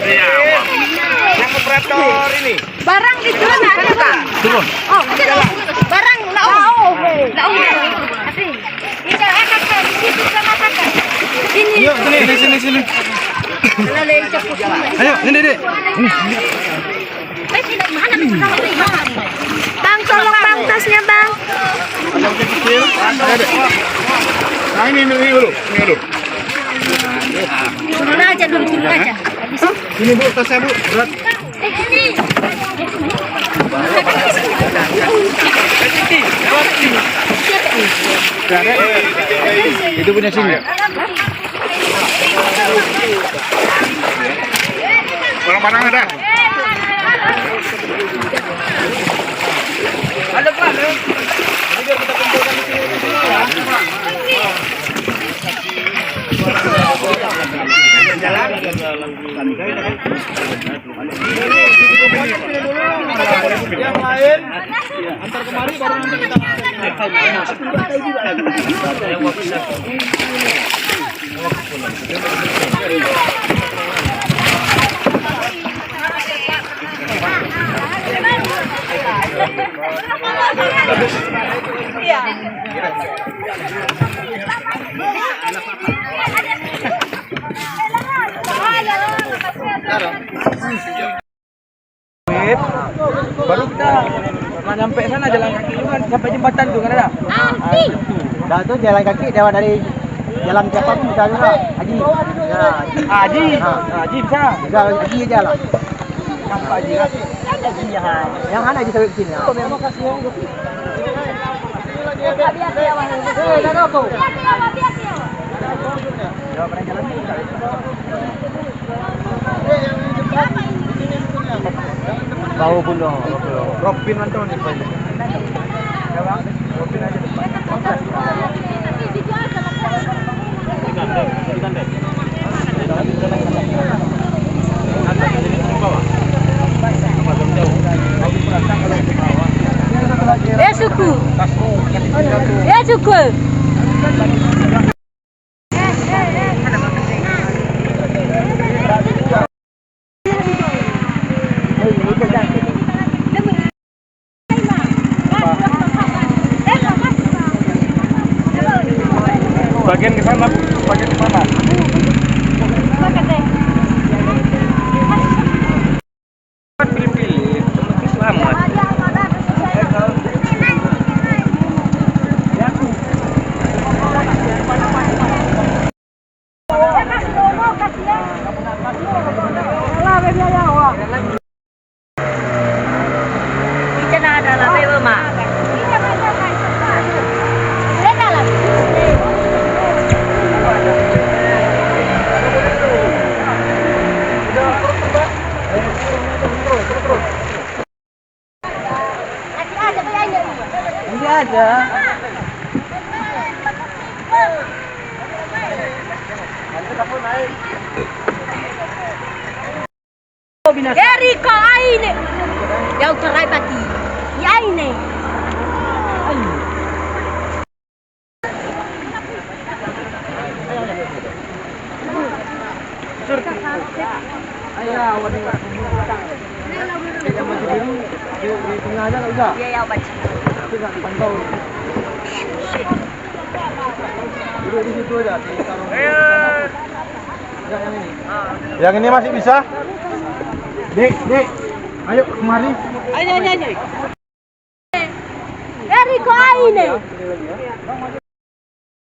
Iya. Yang operator ini. Barang di turun ada Kak. Turun. Oh, barang Asing. Ini kakak di situ sama kakak. Ini. Yuk, sini. Ayo, ini Dek. Bang, tolong bang tasnya bang. Ada yang kecil. Ayo Dek. Nah ini dulu. Turun aja dulu, turun aja. Ini Bu, tasnya Bu, berat. Ini. Itu punya sini. Barang-barang ada. Ada Pak. Ini biar kita kumpulkan di sini. Jalan. Yang lain antar kemari baru nanti kita. Baru kita nyampe sana jalan kaki itu kan sampai jembatan tuh kan ada. Dah tu jalan kaki lewat dari jalan siapa pun bisa juga. Haji. Ya, Haji. Haji bisa. bisa Haji aja lah. Nampak Haji lah. Yang mana Haji sampai sini? Oh, memang kasih yang bau pun dong. Propin mantan nih Pak. Ya Bang, propin aja depan. Suku. Suku. Bagian ke sana, bagian ke mana? Pilih-pilih, penting selamat. ada. Eriko aine. Yang terai bati. Ya aine. Ayah, awak ni. Yang masih biru di tengah aja tak usah. Ya baca. Itu nak pantau. Duduk di situ aja. Yang ini. Yang ini masih bisa? Dek, ayo kemari. Ayo. Eriko aine.